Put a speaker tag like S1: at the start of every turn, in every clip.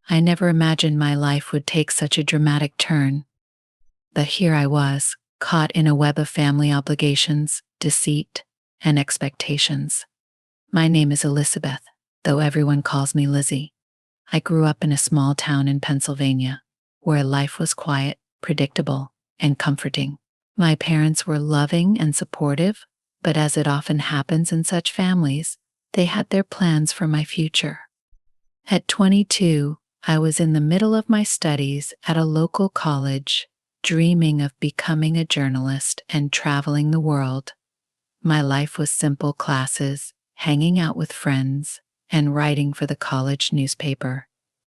S1: I never imagined my life would take such a dramatic turn. But here I was, caught in a web of family obligations, deceit, and expectations. My name is Elizabeth, though everyone calls me Lizzy. I grew up in a small town in Pennsylvania, where life was quiet, predictable, and comforting. My parents were loving and supportive, but as it often happens in such families, they had their plans for my future. At 22, I was in the middle of my studies at a local college, dreaming of becoming a journalist and traveling the world. My life was simple classes, hanging out with friends, and writing for the college newspaper.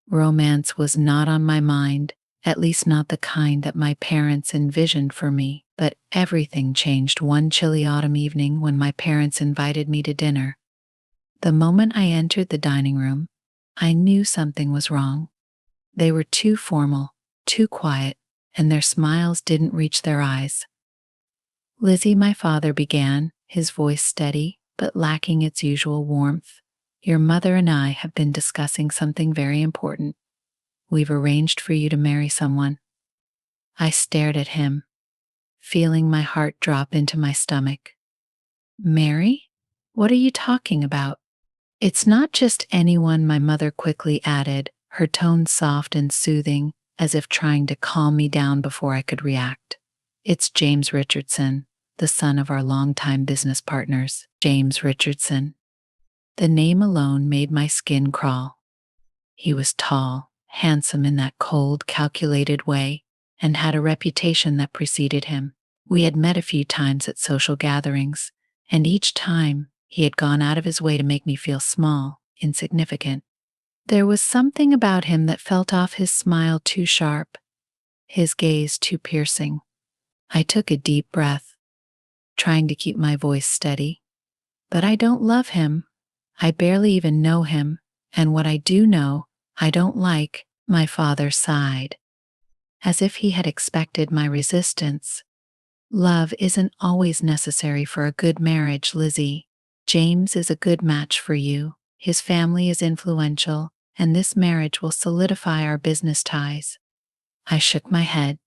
S1: Romance was not on my mind, at least not the kind that my parents envisioned for me. But everything changed one chilly autumn evening when my parents invited me to dinner. The moment I entered the dining room, I knew something was wrong. They were too formal, too quiet, and their smiles didn't reach their eyes. "Lizzy," my father began, his voice steady but lacking its usual warmth, "your mother and I have been discussing something very important. We've arranged for you to marry someone." I stared at him, feeling my heart drop into my stomach. "Mary? What are you talking about?" "It's not just anyone," my mother quickly added, her tone soft and soothing, as if trying to calm me down before I could react. "It's James Richardson, the son of our longtime business partners." James Richardson. The name alone made my skin crawl. He was tall, handsome in that cold, calculated way, and had a reputation that preceded him. We had met a few times at social gatherings, and each time he had gone out of his way to make me feel small, insignificant. There was something about him that felt off, his smile too sharp, his gaze too piercing. I took a deep breath, trying to keep my voice steady. "But I don't love him. I barely even know him, and what I do know, I don't like." My father sighed, as if he had expected my resistance. "Love isn't always necessary for a good marriage, Lizzy. James is a good match for you. His family is influential, and this marriage will solidify our business ties." I shook my head,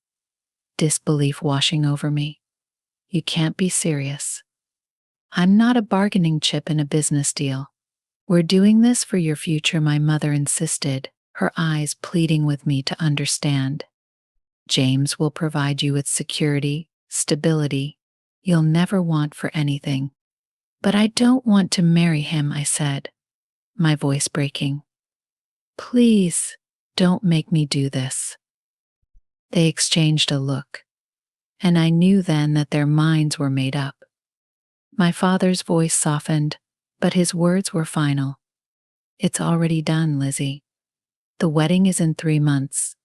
S1: disbelief washing over me. "You can't be serious. I'm not a bargaining chip in a business deal. We're doing this for your future," my mother insisted, her eyes pleading with me to understand. "James will provide you with security, stability. You'll never want for anything." "But I don't want to marry him," I said, my voice breaking. "Please, don't make me do this." They exchanged a look, and I knew then that their minds were made up. My father's voice softened, but his words were final. "It's already done, Lizzy. The wedding is in 3 months."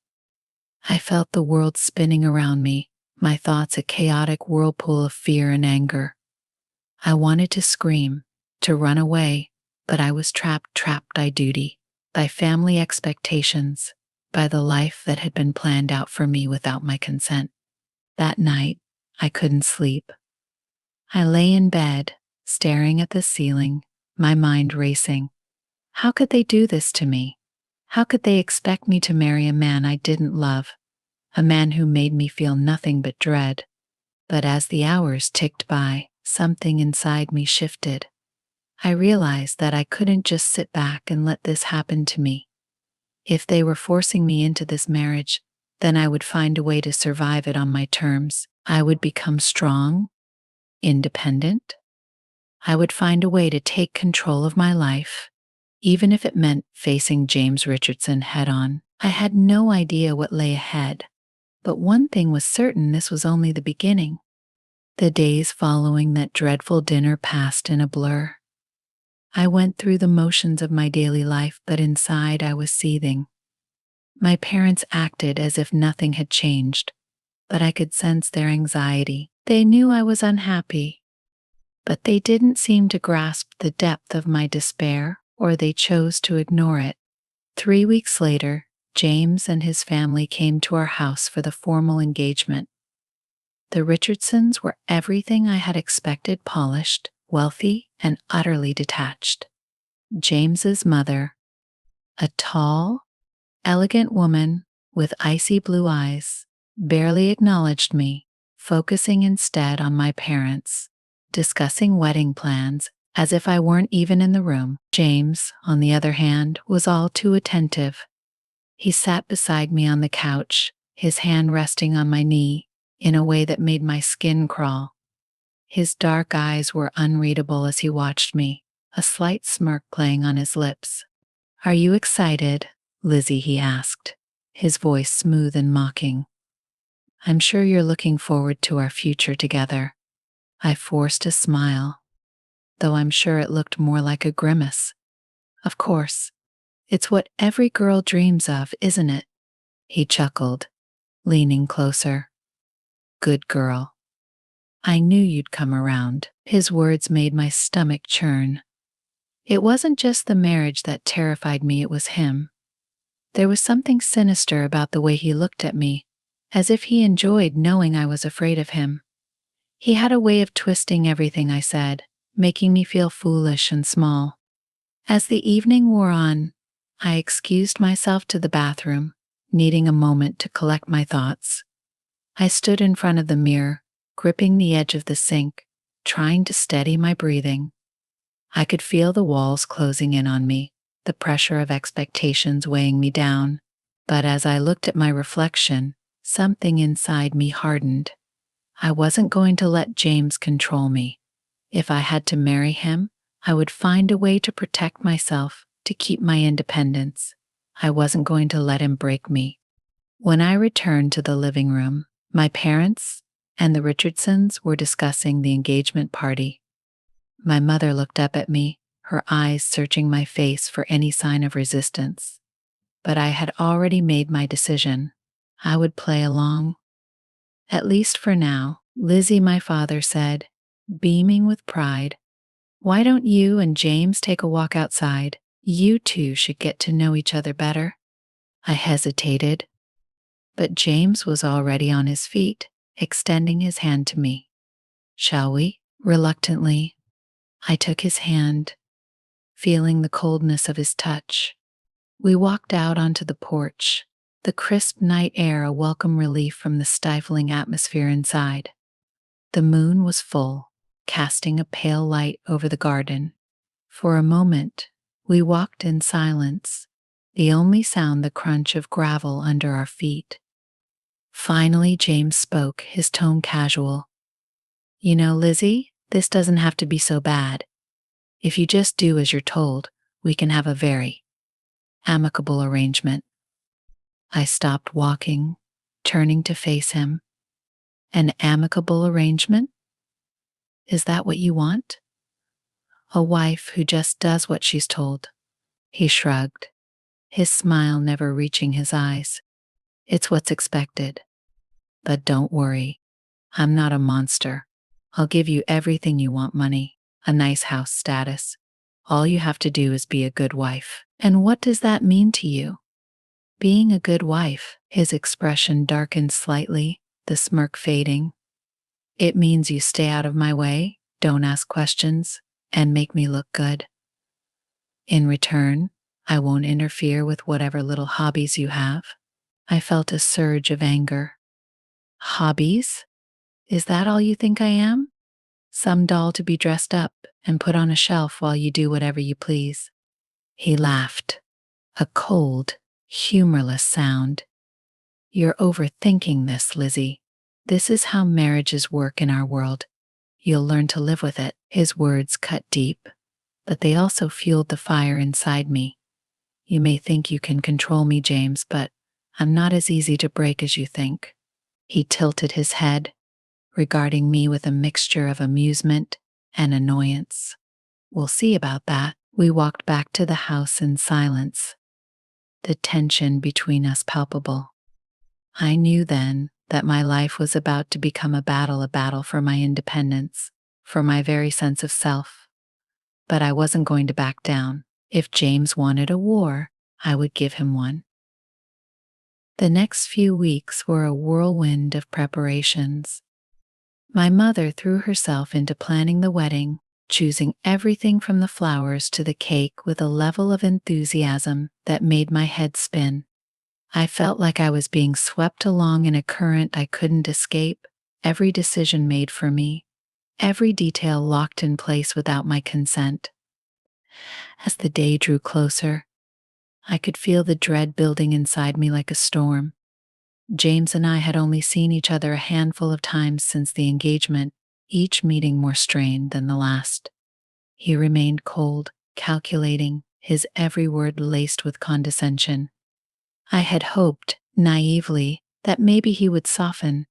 S1: I felt the world spinning around me, my thoughts a chaotic whirlpool of fear and anger. I wanted to scream, to run away, but I was trapped by duty, by family expectations, by the life that had been planned out for me without my consent. That night, I couldn't sleep. I lay in bed, staring at the ceiling, my mind racing. How could they do this to me? How could they expect me to marry a man I didn't love, a man who made me feel nothing but dread? But as the hours ticked by, something inside me shifted. I realized that I couldn't just sit back and let this happen to me. If they were forcing me into this marriage, then I would find a way to survive it on my terms. I would become strong, independent. I would find a way to take control of my life, even if it meant facing James Richardson head on. I had no idea what lay ahead, but one thing was certain: this was only the beginning. The days following that dreadful dinner passed in a blur. I went through the motions of my daily life, but inside I was seething. My parents acted as if nothing had changed, but I could sense their anxiety. They knew I was unhappy, but they didn't seem to grasp the depth of my despair, or they chose to ignore it. 3 weeks later, James and his family came to our house for the formal engagement. The Richardsons were everything I had expected: polished, wealthy, and utterly detached. James's mother, a tall, elegant woman with icy blue eyes barely acknowledged me, focusing instead on my parents, discussing wedding plans as if I weren't even in the room. James, on the other hand, was all too attentive. He sat beside me on the couch, his hand resting on my knee in a way that made my skin crawl. His dark eyes were unreadable as he watched me, a slight smirk playing on his lips. "Are you excited, Lizzy?" he asked, his voice smooth and mocking. "I'm sure you're looking forward to our future together." I forced a smile, though I'm sure it looked more like a grimace. "Of course. It's what every girl dreams of, isn't it?" He chuckled, leaning closer. "Good girl. I knew you'd come around." His words made my stomach churn. It wasn't just the marriage that terrified me, it was him. There was something sinister about the way he looked at me, as if he enjoyed knowing I was afraid of him. He had a way of twisting everything I said, making me feel foolish and small. As the evening wore on, I excused myself to the bathroom, needing a moment to collect my thoughts. I stood in front of the mirror, gripping the edge of the sink, trying to steady my breathing. I could feel the walls closing in on me, the pressure of expectations weighing me down. But as I looked at my reflection, something inside me hardened. I wasn't going to let James control me. If I had to marry him, I would find a way to protect myself, to keep my independence. I wasn't going to let him break me. When I returned to the living room, my parents and the Richardsons were discussing the engagement party. My mother looked up at me, her eyes searching my face for any sign of resistance. But I had already made my decision. I would play along. "At least for now," Lizzy, my father said, beaming with pride. "Why don't you and James take a walk outside? You two should get to know each other better." I hesitated, but James was already on his feet, extending his hand to me. "Shall we?" Reluctantly, I took his hand, feeling the coldness of his touch. We walked out onto the porch, the crisp night air a welcome relief from the stifling atmosphere inside. The moon was full, casting a pale light over the garden. For a moment, we walked in silence, the only sound the crunch of gravel under our feet. Finally, James spoke, his tone casual. "You know, Lizzy, this doesn't have to be so bad. If you just do as you're told, we can have a very amicable arrangement." I stopped walking, turning to face him. "An amicable arrangement? Is that what you want? A wife who just does what she's told?" He shrugged, his smile never reaching his eyes. "It's what's expected. But don't worry, I'm not a monster. I'll give you everything you want: money, a nice house, status. All you have to do is be a good wife." "And what does that mean to you?" "Being a good wife." His expression darkened slightly, the smirk fading. "It means you stay out of my way, don't ask questions, and make me look good. In return, I won't interfere with whatever little hobbies you have." I felt a surge of anger. "Hobbies? Is that all you think I am? Some doll to be dressed up and put on a shelf while you do whatever you please?" He laughed, a cold, humorless sound. "You're overthinking this, Lizzy. This is how marriages work in our world. You'll learn to live with it." His words cut deep, but they also fueled the fire inside me. "You may think you can control me, James, but I'm not as easy to break as you think." He tilted his head, regarding me with a mixture of amusement and annoyance. "We'll see about that." We walked back to the house in silence, the tension between us palpable. I knew then that my life was about to become a battle for my independence, for my very sense of self. But I wasn't going to back down. If James wanted a war, I would give him one. The next few weeks were a whirlwind of preparations. My mother threw herself into planning the wedding, choosing everything from the flowers to the cake with a level of enthusiasm that made my head spin. I felt like I was being swept along in a current I couldn't escape, every decision made for me, every detail locked in place without my consent. As the day drew closer, I could feel the dread building inside me like a storm. James and I had only seen each other a handful of times since the engagement, each meeting more strained than the last. He remained cold, calculating, his every word laced with condescension. I had hoped, naively, that maybe he would soften,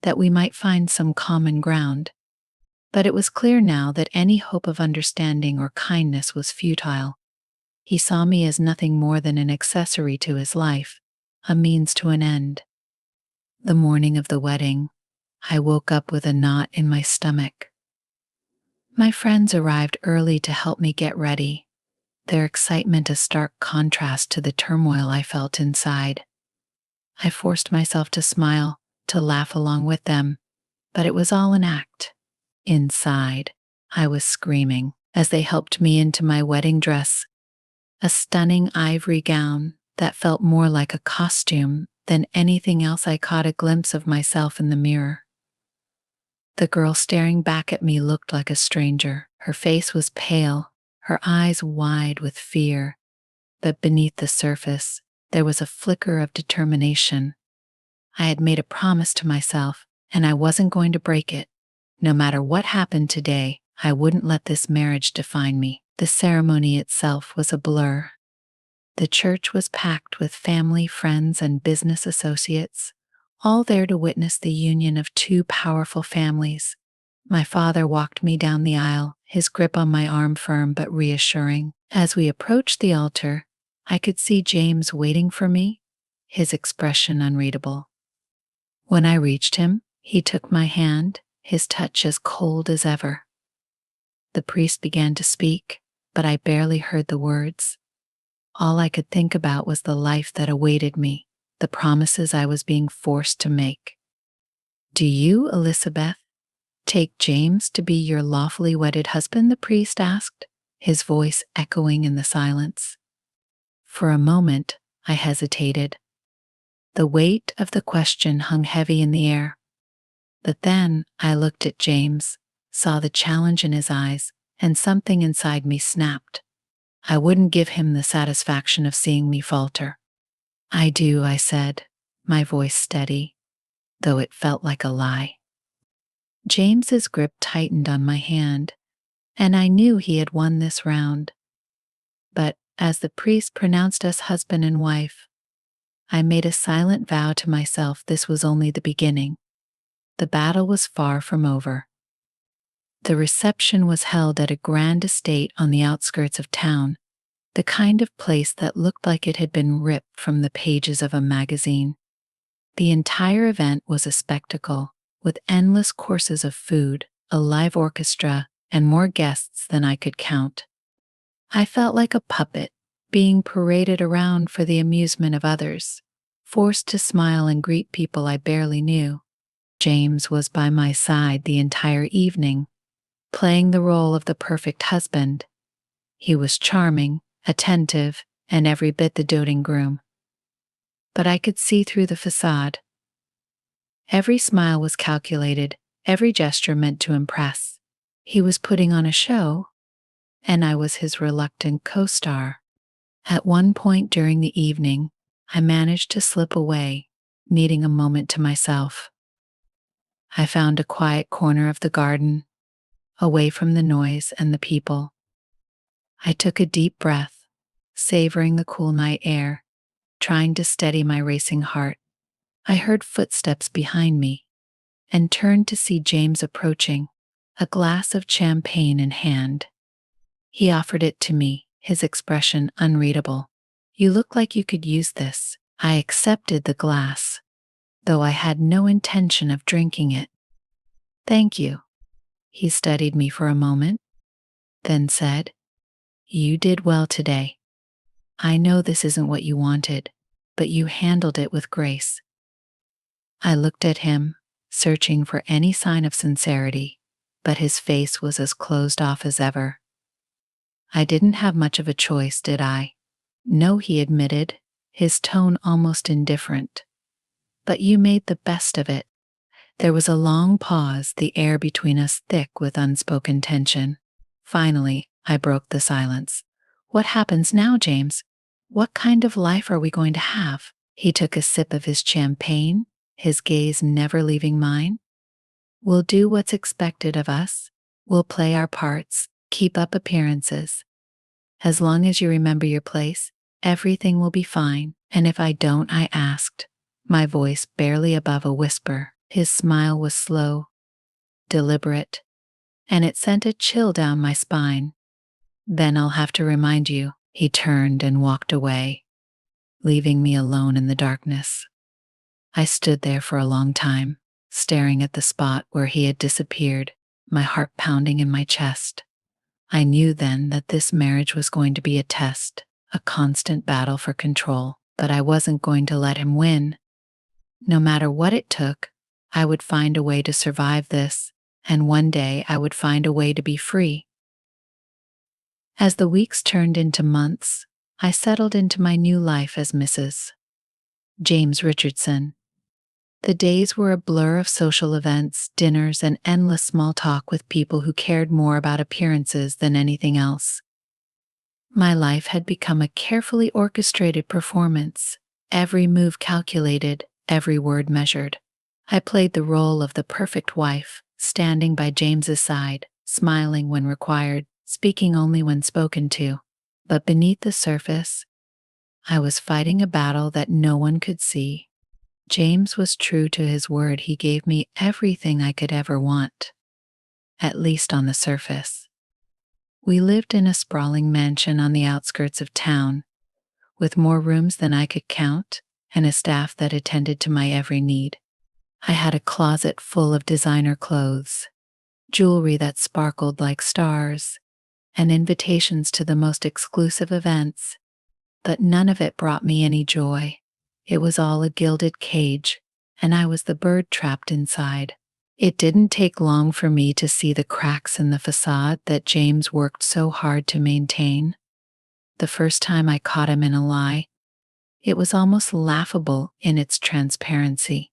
S1: that we might find some common ground. But it was clear now that any hope of understanding or kindness was futile. He saw me as nothing more than an accessory to his life, a means to an end. The morning of the wedding, I woke up with a knot in my stomach. My friends arrived early to help me get ready, their excitement a stark contrast to the turmoil I felt inside. I forced myself to smile, to laugh along with them, but it was all an act. Inside, I was screaming as they helped me into my wedding dress, a stunning ivory gown that felt more like a costume than anything else. I caught a glimpse of myself in the mirror. The girl staring back at me looked like a stranger. Her face was pale, her eyes wide with fear, but beneath the surface, there was a flicker of determination. I had made a promise to myself, and I wasn't going to break it. No matter what happened today, I wouldn't let this marriage define me. The ceremony itself was a blur. The church was packed with family, friends, and business associates, all there to witness the union of two powerful families. My father walked me down the aisle, his grip on my arm firm but reassuring. As we approached the altar, I could see James waiting for me, his expression unreadable. When I reached him, he took my hand, his touch as cold as ever. The priest began to speak, but I barely heard the words. All I could think about was the life that awaited me, the promises I was being forced to make. "Do you, Elizabeth, take James to be your lawfully wedded husband?" the priest asked, his voice echoing in the silence. For a moment, I hesitated. The weight of the question hung heavy in the air. But then I looked at James, saw the challenge in his eyes, and something inside me snapped. I wouldn't give him the satisfaction of seeing me falter. "I do," I said, my voice steady, though it felt like a lie. James's grip tightened on my hand, and I knew he had won this round. But as the priest pronounced us husband and wife, I made a silent vow to myself this was only the beginning. The battle was far from over. The reception was held at a grand estate on the outskirts of town, the kind of place that looked like it had been ripped from the pages of a magazine. The entire event was a spectacle, with endless courses of food, a live orchestra, and more guests than I could count. I felt like a puppet, being paraded around for the amusement of others, forced to smile and greet people I barely knew. James was by my side the entire evening, playing the role of the perfect husband. He was charming, attentive, and every bit the doting groom. But I could see through the facade. Every smile was calculated, every gesture meant to impress. He was putting on a show, and I was his reluctant co-star. At one point during the evening, I managed to slip away, needing a moment to myself. I found a quiet corner of the garden, away from the noise and the people. I took a deep breath, savoring the cool night air, trying to steady my racing heart. I heard footsteps behind me and turned to see James approaching, a glass of champagne in hand. He offered it to me, his expression unreadable. "You look like you could use this." I accepted the glass, though I had no intention of drinking it. "Thank you." He studied me for a moment, then said, "You did well today. I know this isn't what you wanted, but you handled it with grace." I looked at him, searching for any sign of sincerity, but his face was as closed off as ever. "I didn't have much of a choice, did I?" "No," he admitted, his tone almost indifferent. But you made the best of it. There was a long pause, the air between us thick with unspoken tension. Finally, I broke the silence. What happens now, James? What kind of life are we going to have? He took a sip of his champagne, his gaze never leaving mine. We'll do what's expected of us. We'll play our parts, keep up appearances. As long as you remember your place, everything will be fine. And if I don't, I asked, my voice barely above a whisper. His smile was slow, deliberate, and it sent a chill down my spine. Then I'll have to remind you. He turned and walked away, leaving me alone in the darkness. I stood there for a long time, staring at the spot where he had disappeared, my heart pounding in my chest. I knew then that this marriage was going to be a test, a constant battle for control, but I wasn't going to let him win. No matter what it took, I would find a way to survive this, and one day I would find a way to be free. As the weeks turned into months, I settled into my new life as Mrs. James Richardson. The days were a blur of social events, dinners, and endless small talk with people who cared more about appearances than anything else. My life had become a carefully orchestrated performance, every move calculated, every word measured. I played the role of the perfect wife, standing by James's side, smiling when required, speaking only when spoken to. But beneath the surface, I was fighting a battle that no one could see. James was true to his word. He gave me everything I could ever want, at least on the surface. We lived in a sprawling mansion on the outskirts of town, with more rooms than I could count and a staff that attended to my every need. I had a closet full of designer clothes, jewelry that sparkled like stars, and invitations to the most exclusive events, but none of it brought me any joy. It was all a gilded cage, and I was the bird trapped inside. It didn't take long for me to see the cracks in the facade that James worked so hard to maintain. The first time I caught him in a lie, it was almost laughable in its transparency.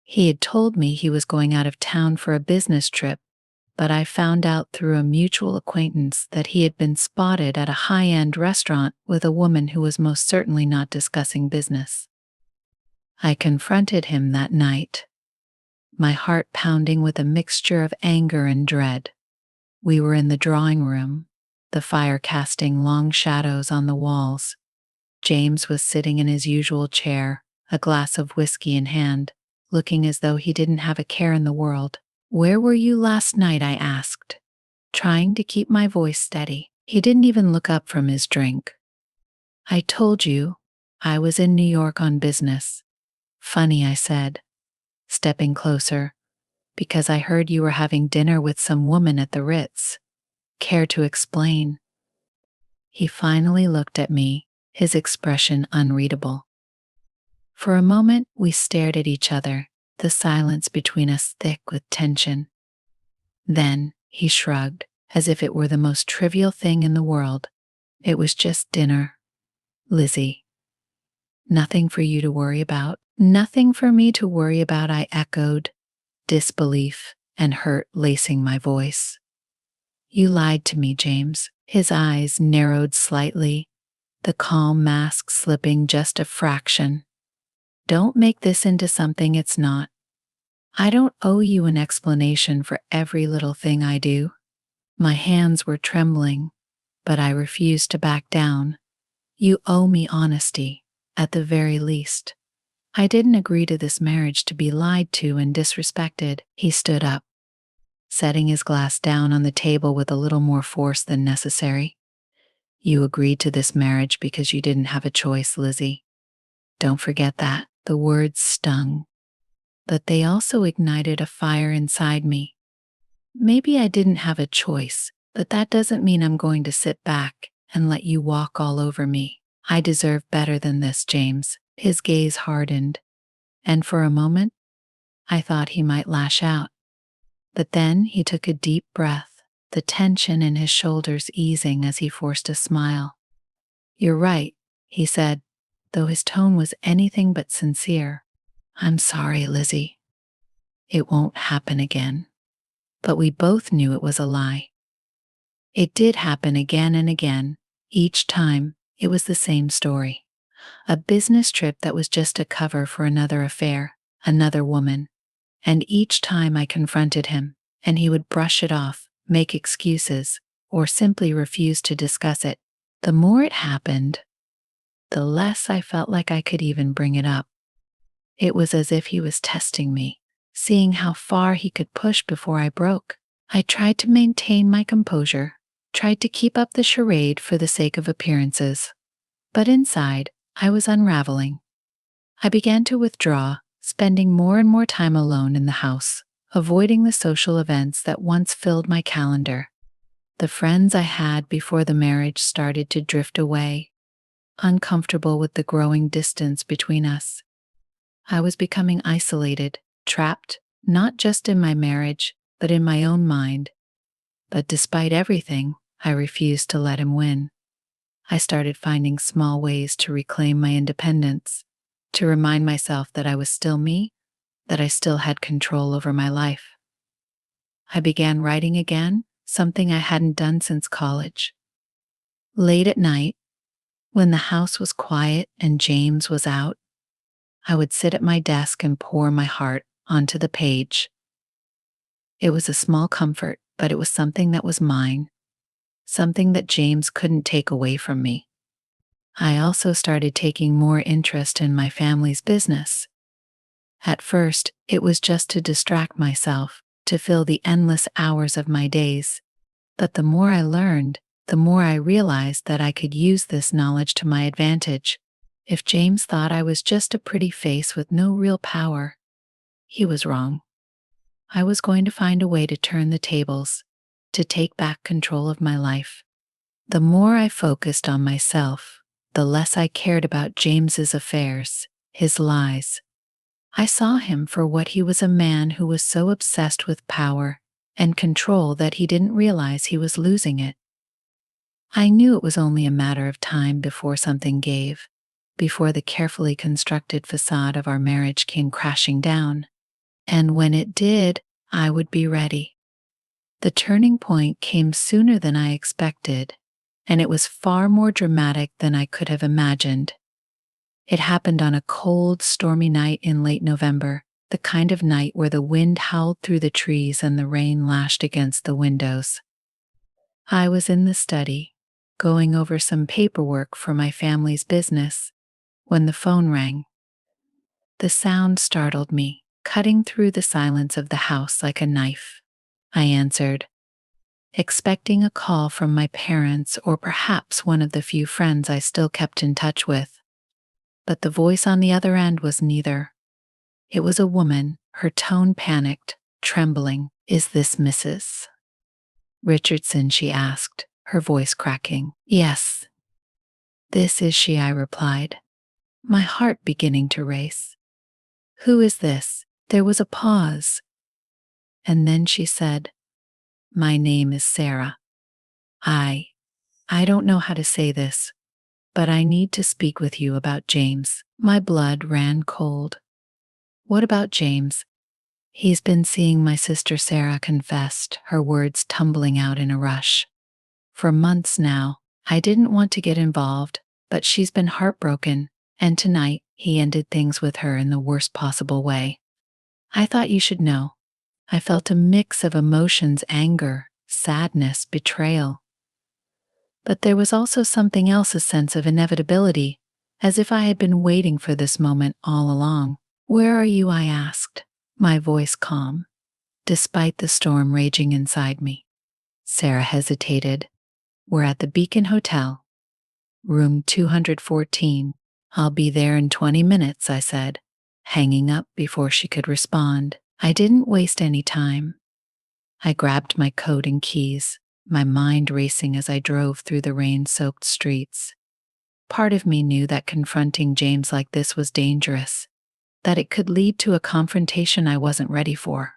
S1: He had told me he was going out of town for a business trip, but I found out through a mutual acquaintance that he had been spotted at a high-end restaurant with a woman who was most certainly not discussing business. I confronted him that night, my heart pounding with a mixture of anger and dread. We were in the drawing room, the fire casting long shadows on the walls. James was sitting in his usual chair, a glass of whiskey in hand, looking as though he didn't have a care in the world. "Where were you last night?" I asked, trying to keep my voice steady. He didn't even look up from his drink. "I told you, I was in New York on business." "Funny," I said, stepping closer, "because I heard you were having dinner with some woman at the Ritz. Care to explain?" He finally looked at me, his expression unreadable. For a moment, we stared at each other, the silence between us thick with tension. Then he shrugged, as if it were the most trivial thing in the world. "It was just dinner, Lizzy. Nothing for you to worry about." "Nothing for me to worry about," I echoed, disbelief and hurt lacing my voice. "You lied to me, James." His eyes narrowed slightly, the calm mask slipping just a fraction. "Don't make this into something it's not. I don't owe you an explanation for every little thing I do." My hands were trembling, but I refused to back down. "You owe me honesty, at the very least. I didn't agree to this marriage to be lied to and disrespected." He stood up, setting his glass down on the table with a little more force than necessary. "You agreed to this marriage because you didn't have a choice, Lizzy. Don't forget that." The words stung, but they also ignited a fire inside me. Maybe I didn't have a choice, but that doesn't mean I'm going to sit back and let you walk all over me. I deserve better than this, James. His gaze hardened, and for a moment, I thought he might lash out. But then he took a deep breath, the tension in his shoulders easing as he forced a smile. "You're right," he said. though his tone was anything but sincere. "I'm sorry, Lizzy. It won't happen again." But we both knew it was a lie. It did happen again and again. Each time, it was the same story. A business trip that was just a cover for another affair, another woman. And each time I confronted him, and he would brush it off, make excuses, or simply refuse to discuss it. The more it happened, the less I felt like I could even bring it up. It was as if he was testing me, seeing how far he could push before I broke. I tried to maintain my composure, tried to keep up the charade for the sake of appearances. But inside, I was unraveling. I began to withdraw, spending more and more time alone in the house, avoiding the social events that once filled my calendar. The friends I had before the marriage started to drift away, uncomfortable with the growing distance between us. I was becoming isolated, trapped, not just in my marriage, but in my own mind. But despite everything, I refused to let him win. I started finding small ways to reclaim my independence, to remind myself that I was still me, that I still had control over my life. I began writing again, something I hadn't done since college. Late at night, when the house was quiet and James was out, I would sit at my desk and pour my heart onto the page. It was a small comfort, but it was something that was mine, something that James couldn't take away from me. I also started taking more interest in my family's business. At first, it was just to distract myself, to fill the endless hours of my days. But the more I learned, the more I realized that I could use this knowledge to my advantage. If James thought I was just a pretty face with no real power, he was wrong. I was going to find a way to turn the tables, to take back control of my life. The more I focused on myself, the less I cared about James's affairs, his lies. I saw him for what he was, a man who was so obsessed with power and control that he didn't realize he was losing it. I knew it was only a matter of time before something gave, before the carefully constructed facade of our marriage came crashing down. And when it did, I would be ready. The turning point came sooner than I expected, and it was far more dramatic than I could have imagined. It happened on a cold, stormy night in late November, the kind of night where the wind howled through the trees and the rain lashed against the windows. I was in the study, going over some paperwork for my family's business, when the phone rang. The sound startled me, cutting through the silence of the house like a knife. I answered, expecting a call from my parents or perhaps one of the few friends I still kept in touch with. But the voice on the other end was neither. It was a woman, her tone panicked, trembling. "Is this Mrs. Richardson?" she asked, her voice cracking. "Yes, this is she," I replied, my heart beginning to race. "Who is this?" There was a pause, and then she said, "My name is Sarah. I don't know how to say this, but I need to speak with you about James." My blood ran cold. "What about James?" "He's been seeing my sister Sarah," confessed, her words tumbling out in a rush. "For months now. I didn't want to get involved, but she's been heartbroken, and tonight he ended things with her in the worst possible way. I thought you should know." I felt a mix of emotions: anger, sadness, betrayal. But there was also something else, a sense of inevitability, as if I had been waiting for this moment all along. "Where are you?" I asked, my voice calm, despite the storm raging inside me. Sarah hesitated. "We're at the Beacon Hotel, room 214. "I'll be there in 20 minutes, I said, hanging up before she could respond. I didn't waste any time. I grabbed my coat and keys, my mind racing as I drove through the rain-soaked streets. Part of me knew that confronting James like this was dangerous, that it could lead to a confrontation I wasn't ready for.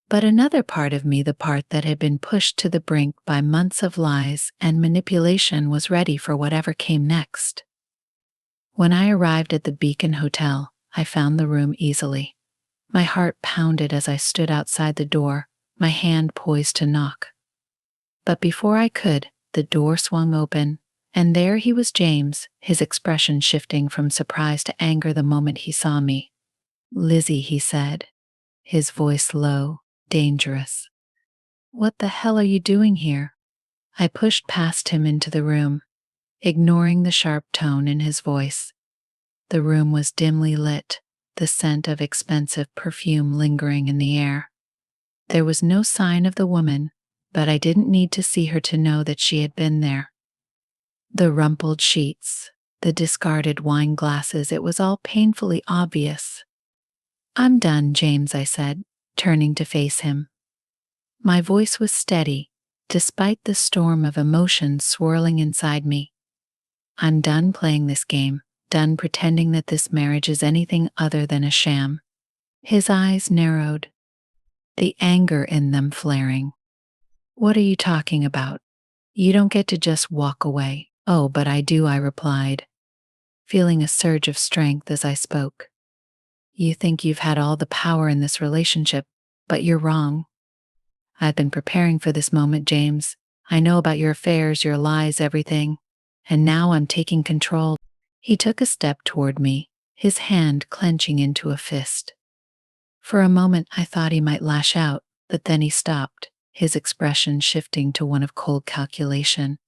S1: But another part of me, the part that had been pushed to the brink by months of lies and manipulation, was ready for whatever came next. When I arrived at the Beacon Hotel, I found the room easily. My heart pounded as I stood outside the door, my hand poised to knock. But before I could, the door swung open, and there he was, James, his expression shifting from surprise to anger the moment he saw me. "Lizzy," he said, his voice low, dangerous. "What the hell are you doing here?" I pushed past him into the room, ignoring the sharp tone in his voice. The room was dimly lit, the scent of expensive perfume lingering in the air. There was no sign of the woman, but I didn't need to see her to know that she had been there. The rumpled sheets, the discarded wine glasses, it was all painfully obvious. "I'm done, James," I said, turning to face him. My voice was steady, despite the storm of emotions swirling inside me. "I'm done playing this game, done pretending that this marriage is anything other than a sham." His eyes narrowed, the anger in them flaring. "What are you talking about? You don't get to just walk away." "Oh, but I do," I replied, feeling a surge of strength as I spoke. "You think you've had all the power in this relationship, but you're wrong. I've been preparing for this moment, James. I know about your affairs, your lies, everything. And now I'm taking control." He took a step toward me, his hand clenching into a fist. For a moment I thought he might lash out, but then he stopped, his expression shifting to one of cold calculation.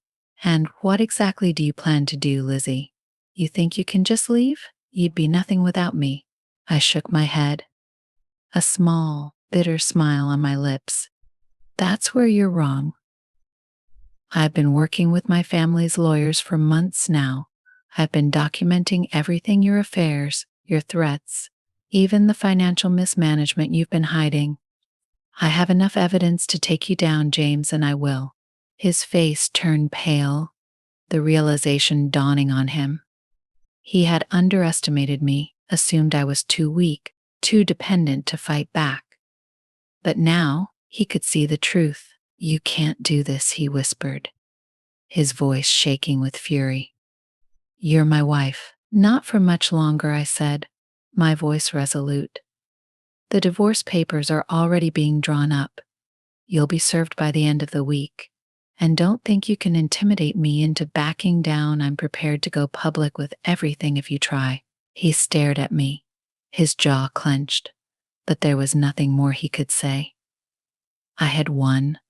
S1: "And what exactly do you plan to do, Lizzy? You think you can just leave? You'd be nothing without me." I shook my head, a small, bitter smile on my lips. "That's where you're wrong. I've been working with my family's lawyers for months now. I've been documenting everything, your affairs, your threats, even the financial mismanagement you've been hiding. I have enough evidence to take you down, James, and I will." His face turned pale, the realization dawning on him. He had underestimated me, assumed I was too weak, too dependent to fight back. But now he could see the truth. "You can't do this," he whispered, his voice shaking with fury. "You're my wife." "Not for much longer," I said, my voice resolute. "The divorce papers are already being drawn up. You'll be served by the end of the week. And don't think you can intimidate me into backing down. I'm prepared to go public with everything if you try." He stared at me, his jaw clenched, but there was nothing more he could say. I had won.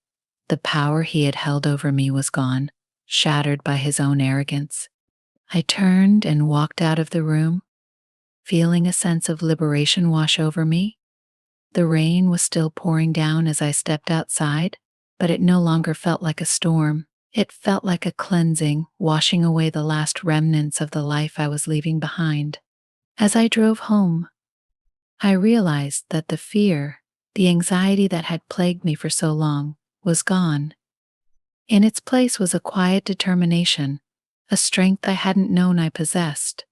S1: The power he had held over me was gone, shattered by his own arrogance. I turned and walked out of the room, feeling a sense of liberation wash over me. The rain was still pouring down as I stepped outside, but it no longer felt like a storm. It felt like a cleansing, washing away the last remnants of the life I was leaving behind. As I drove home, I realized that the fear, the anxiety that had plagued me for so long, was gone. In its place was a quiet determination, a strength I hadn't known I possessed.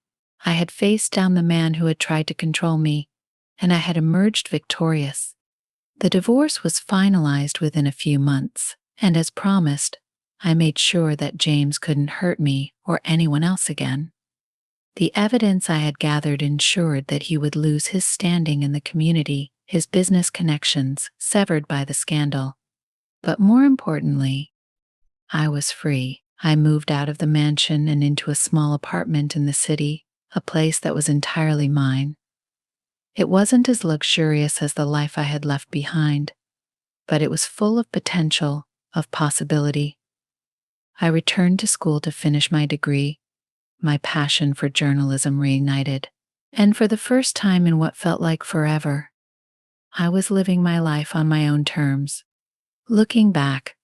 S1: I had faced down the man who had tried to control me, and I had emerged victorious. The divorce was finalized within a few months, and as promised, I made sure that James couldn't hurt me or anyone else again. The evidence I had gathered ensured that he would lose his standing in the community, his business connections severed by the scandal. But more importantly, I was free. I moved out of the mansion and into a small apartment in the city, a place that was entirely mine. It wasn't as luxurious as the life I had left behind, but it was full of potential, of possibility. I returned to school to finish my degree, my passion for journalism reignited, and for the first time in what felt like forever, I was living my life on my own terms. Looking back,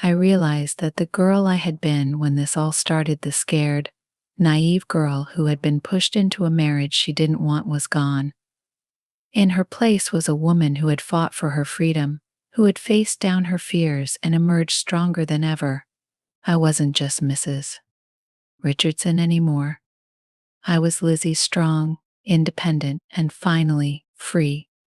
S1: I realized that the girl I had been when this all started, the scared, naive girl who had been pushed into a marriage she didn't want, was gone. In her place was a woman who had fought for her freedom, who had faced down her fears and emerged stronger than ever. I wasn't just Mrs. Richardson anymore. I was Lizzy, strong, independent, and finally free.